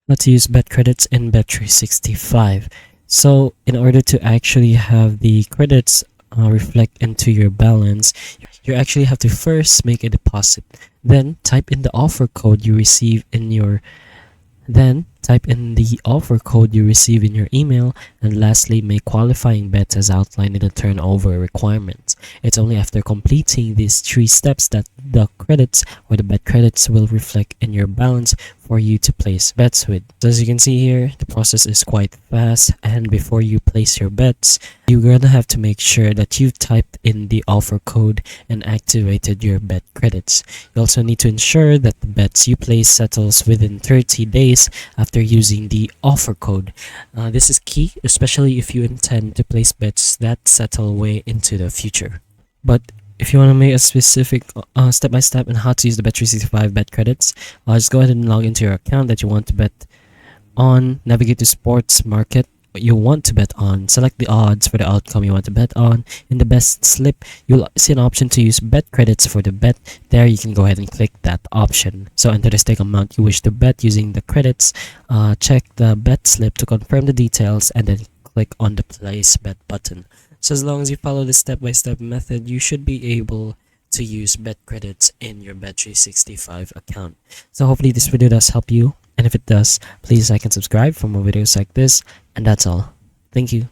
How to use bet credits in Bet365. So in order to actually have the credits reflect into your balance, you actually have to first make a deposit. Then type in the offer code you receive in your then, type in the offer code you receive in your email, and lastly, make qualifying bets as outlined in the turnover requirements. It's only after completing these three steps that the credits or the bet credits will reflect in your balance for you to place bets with. So as you can see here, the process is quite fast, and before you place your bets, you're gonna have to make sure that you've typed in the offer code and activated your bet credits. You also need to ensure that the bets you place settles within 30 days after using the offer code. This is key, especially if you intend to place bets that settle way into the future. But if you want to make a specific step-by-step on how to use the Bet365 bet credits, just go ahead and log into your account that you want to bet on, navigate to sports market you want to bet on, select the odds for the outcome you want to bet on. In the best slip, you'll see an option to use bet credits for the bet. There you can go ahead and click that option. So enter the stake amount you wish to bet using the credits, check the bet slip to confirm the details, and then click on the place bet button. So as long as you follow this step-by-step method, you should be able to use bet credits in your Bet365 account. So hopefully this video does help you, and if it does, please like and subscribe for more videos like this. And that's all. Thank you.